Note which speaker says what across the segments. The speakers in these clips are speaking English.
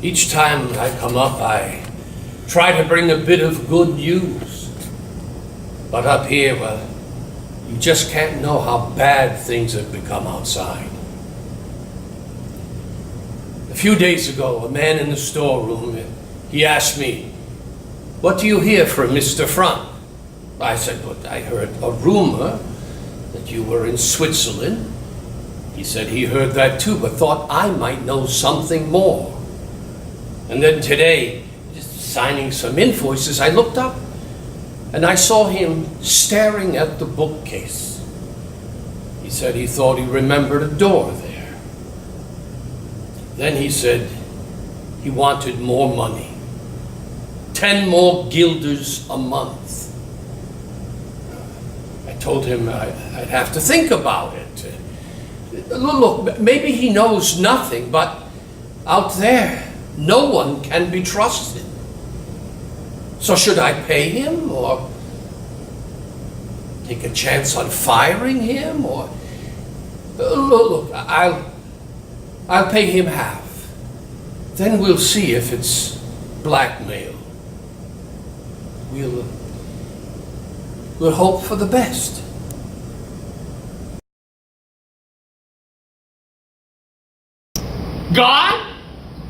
Speaker 1: Each time I come up, I try to bring a bit of good news. But up here, well, you just can't know how bad things have become outside. A few days ago, a man in the storeroom, he asked me, "What do you hear from Mr. Frank?" I said, "Well, I heard a rumor that you were in Switzerland." He said he heard that too, but thought I might know something more. And then today, just signing some invoices, I looked up and I saw him staring at the bookcase. He said he thought he remembered a door there. Then he said he wanted more money. 10 more guilders a month. I told him I'd have to think about it. Look, maybe he knows nothing, but out there, no one can be trusted. So should I pay him, or take a chance on firing him, or... Look, I'll pay him half. Then we'll see if it's blackmail. We'll hope for the best.
Speaker 2: God?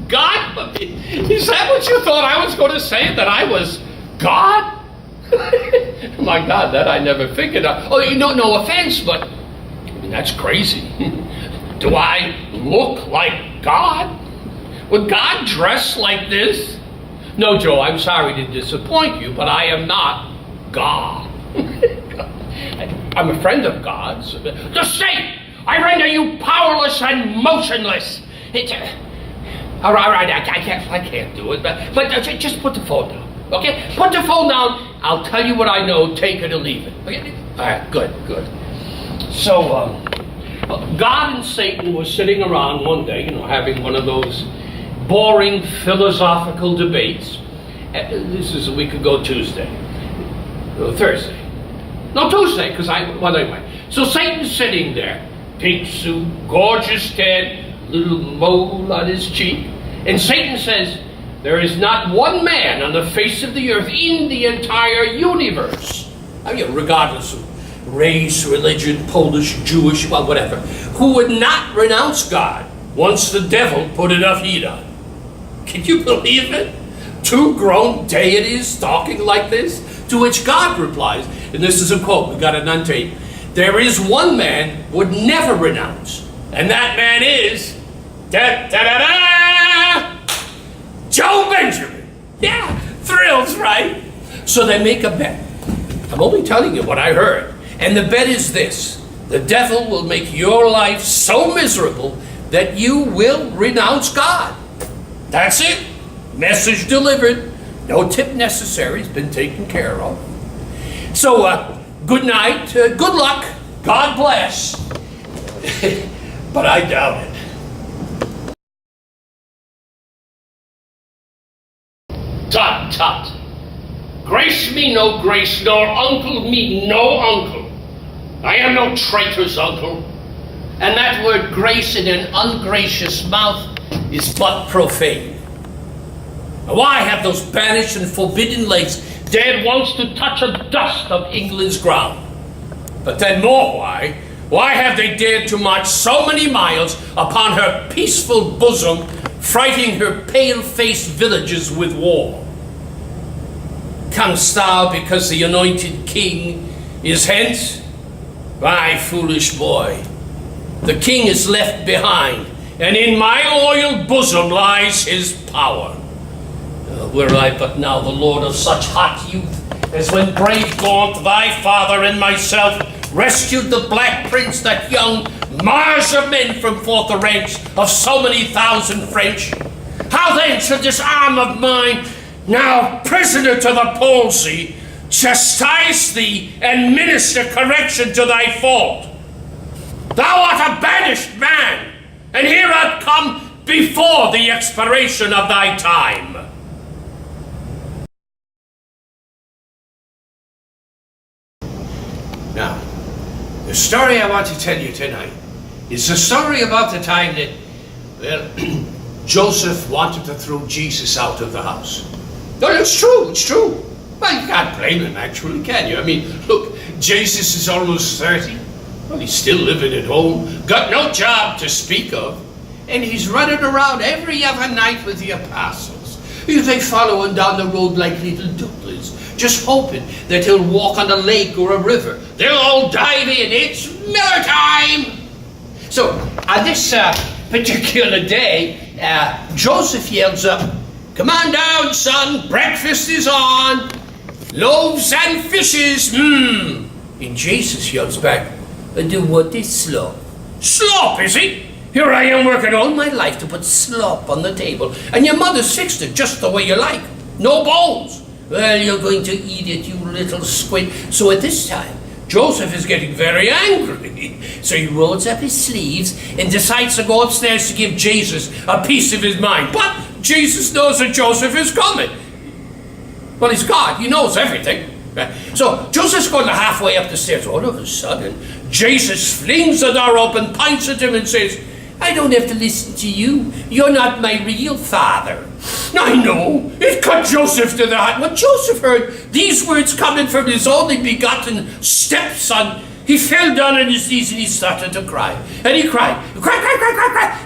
Speaker 2: God? Is that what you thought I was going to say? That I was God? My God, that I never figured out. Oh, no offense, but I mean, that's crazy. Do I look like God? Would God dress like this? No, Joe, I'm sorry to disappoint you, but I am not God. I'm a friend of God's. The state! I render you powerless and motionless. All right, I can't do it, but just put the phone down, okay? Put the phone down. I'll tell you what I know. Take it or leave it. Okay? All right, good. So, God and Satan were sitting around one day, having one of those boring philosophical debates. This is a week ago, Thursday. No, Tuesday, because anyway. So Satan's sitting there, pink suit, gorgeous head, little mole on his cheek. And Satan says, there is not one man on the face of the earth in the entire universe, regardless of race, religion, Polish, Jewish, well, whatever, who would not renounce God once the devil put enough heat on. Can you believe it? 2 grown deities talking like this? To which God replies, and this is a quote, we got it on tape, there is one man would never renounce, and that man is Joe Benjamin. Yeah, thrills, right? So they make a bet. I'm only telling you what I heard. And the bet is this: the devil will make your life so miserable that you will renounce God. That's it. Message delivered. No tip necessary. It's been taken care of. So, good night. Good luck. God bless. But I doubt it. Tut. Grace me no grace, nor uncle me no uncle. I am no traitor's uncle. And that word grace in an ungracious mouth is but profane. Now, why have those banished and forbidden legs dared once to touch the dust of England's ground? But then more why have they dared to march so many miles upon her peaceful bosom, frighting her pale-faced villages with war? Canst thou, because the anointed king is hence? Why, foolish boy, the king is left behind, and in my loyal bosom lies his power. Were I but now the lord of such hot youth as when brave Gaunt, thy father, and myself rescued the Black Prince, that young march of men from forth the ranks of so many thousand French. How then should this arm of mine, now prisoner to the palsy, chastise thee and minister correction to thy fault? Thou art a banished man, and here art come before the expiration of thy time. Now, the story I want to tell you tonight is the story about the time that, well,
Speaker 1: Joseph wanted to throw Jesus out of the house.
Speaker 2: No, it's true, it's true. Well, you can't blame him, actually, can you? I mean, look, Jesus is almost 30. Well, he's still living at home, got no job to speak of, and he's running around every other night with the apostles. They follow him down the road like little ducklings, just hoping that he'll walk on a lake or a river. They'll all dive in. It's Miller time! So, on this particular day, Joseph yells up, "Come on down, son, breakfast is on. Loaves and fishes, mmm." And Jesus yells back, "Do what is slop?" "Slop, is it? Here I am working all my life to put slop on the table, and your mother's fixed it just the way you like. No bones." "Well, you're going to eat it, you little squid." So at this time, Joseph is getting very angry. So he rolls up his sleeves and decides to go upstairs to give Jesus a piece of his mind. But Jesus knows that Joseph is coming. Well, he's God. He knows everything. So Joseph's going halfway up the stairs. All of a sudden, Jesus flings the door open, points at him and says, "I don't have to listen to you. You're not my real father." I know. It cut Joseph to the heart. When Joseph heard these words coming from his only begotten stepson, he fell down on his knees and he started to cry. And he cried.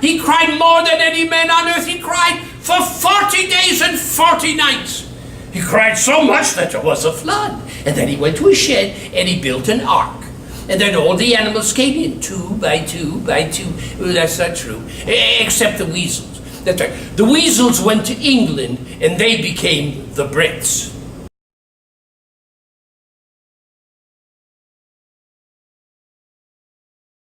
Speaker 2: He cried more than any man on earth. He cried for 40 days and 40 nights. He cried so much that there was a flood. And then he went to a shed and he built an ark. And then all the animals came in, 2 by 2 by 2. Well, that's not true, except the weasels. That's right. The weasels went to England and they became the Brits.